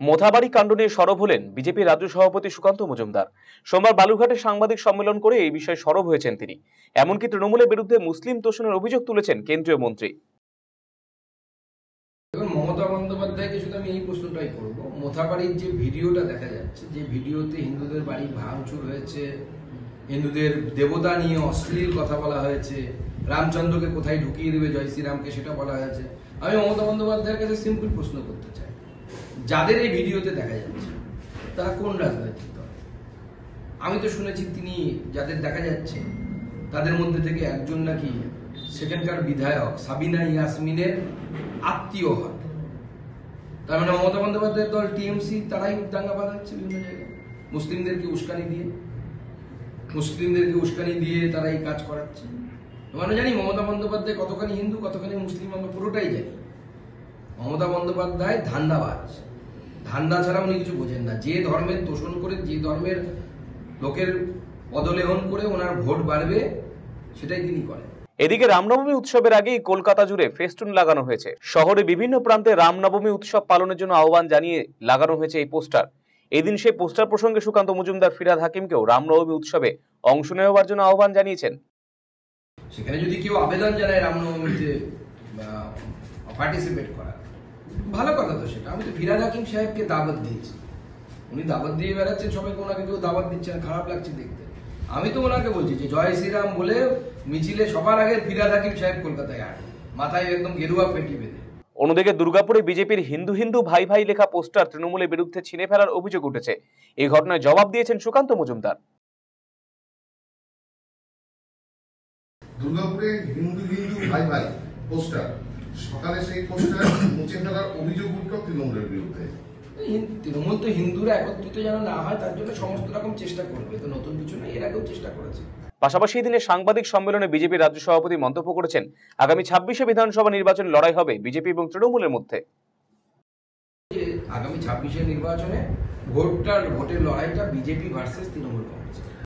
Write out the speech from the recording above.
মোথাবাড়ি কাণ্ড নিয়ে সরব হলেন বিজেপি রাজ্য সভাপতি সুকান্ত মজুমদার। সোমবার বালুরঘাটে সাংবাদিক সম্মেলন করে এই বিষয়ে সরব হয়েছেন তিনি। এমনকি তৃণমূলের বিরুদ্ধে মুসলিম তোষণের অভিযোগ তুলেছেন কেন্দ্রীয় মন্ত্রী। মমতা বন্দ্যোপাধ্যায়কে শুধু আমি এই প্রশ্নটাই করবো, মোথাবাড়ির যে ভিডিওটা দেখা যাচ্ছে, যে ভিডিওতে হিন্দুদের বাড়ি ভাঙচুর হয়েছে, হিন্দুদের দেবতা নিয়ে অশ্লীল কথা বলা হয়েছে, রামচন্দ্রকে কোথায় ঢুকিয়ে দেবে জয় শ্রীরামকে সেটা বলা হয়েছে। আমি মমতা বন্দ্যোপাধ্যায়ের কাছে সিম্পল প্রশ্ন করতে চাই, যাদের এই ভিডিওতে দেখা যাচ্ছে তারা কোন রাজনৈতিক দল? আমি তো শুনেছি তিনি যাদের দেখা যাচ্ছে তাদের মধ্যে থেকে একজন নাকি সেখানকার বিধায়ক সাবিনা ইয়াসমিনের আত্মীয় হয়। তার মানে মমতা বন্দ্যোপাধ্যায়ের দল টিএমসি তারাই দাঙ্গা বাঁধাচ্ছে বিভিন্ন জায়গায়, মুসলিমদেরকে উস্কানি দিয়ে তারা এই কাজ করাচ্ছে। আমরা জানি মমতা বন্দ্যোপাধ্যায় কতখানি হিন্দু কতখানি মুসলিম, আমরা পুরোটাই জানি। মমতা বন্দ্যোপাধ্যায় ধান্দাবাজ, ধান্দা ছাড়া উনি কিছু বোঝেন না। যে ধর্মের তোষণ করে, যে ধর্মের লোকের পদলেহন করে ওনার ভোট বাড়বে সেটাই তিনি করেন। এদিকে রামনবমী উৎসবের আগেই কলকাতা জুড়ে ফেস্টুন লাগানো হয়েছে। শহরে বিভিন্ন প্রান্তে রামনবমী উৎসব পালনের জন্য আহ্বান জানিয়ে লাগানো হয়েছে এই পোস্টার। এদিন সেই পোস্টার প্রসঙ্গে সুকান্ত মজুমদার ফিরহাদ হাকিমকেও রামনবমী উৎসবে অংশ নেওয়ার জন্য আহ্বান জানিয়েছেন। সেখানে যদি কেউ আবেদন জানায় রামনবমীতে পার্টিসিপেট করা, ভালো কথা তো সেটা। আমি তো ফিরহাদ হাকিম সাহেবকে দাওয়াত দিয়েছি, উনি দাওয়াত দিয়ে বেড়াচ্ছেন সবাইকে, ওনাকে কেউ দাওয়াত দিচ্ছেন, খারাপ লাগছে দেখতে। আমি তো ওনাকে বলছি যে জয় শ্রীরাম বলে মিছিলে সবার আগে ফিরহাদ হাকিম সাহেব কলকাতায় আসেন, মাথায় একদম গেরুয়া পেটি বেঁধে। অন্যদিকে দুর্গাপুরে বিজেপির হিন্দু হিন্দু ভাই ভাই লেখা পোস্টার তৃণমূলের বিরুদ্ধে ছিঁড়ে ফেলার অভিযোগ উঠেছে। এই ঘটনায় জবাব দিয়েছেন সুকান্ত মজুমদার। দুর্গাপুরে হিন্দু হিন্দু ভাই ভাই পোস্টার, সকালে সেই পোস্টার মুছে ফেলার অভিযোগ উঠল তৃণমূলের বিরুদ্ধে। তৃণমূল তো হিন্দুরা একত্রিত যেন না হয় তার জন্য সমস্ত রকম চেষ্টা করবে, তো নতুন কিছু না, এর আগেও চেষ্টা করেছে। পাশাপাশি এই দিনে সাংবাদিক সম্মেলনে বিজেপি রাজ্য সভাপতি মন্তব্য করেছেন, আগামী 26শে বিধানসভা নির্বাচন লড়াই হবে বিজেপি এবং তৃণমূলের মধ্যে। আগামী 26শে নির্বাচনে ভোটের লড়াইটা বিজেপি ভার্সেস তৃণমূল কংগ্রেস।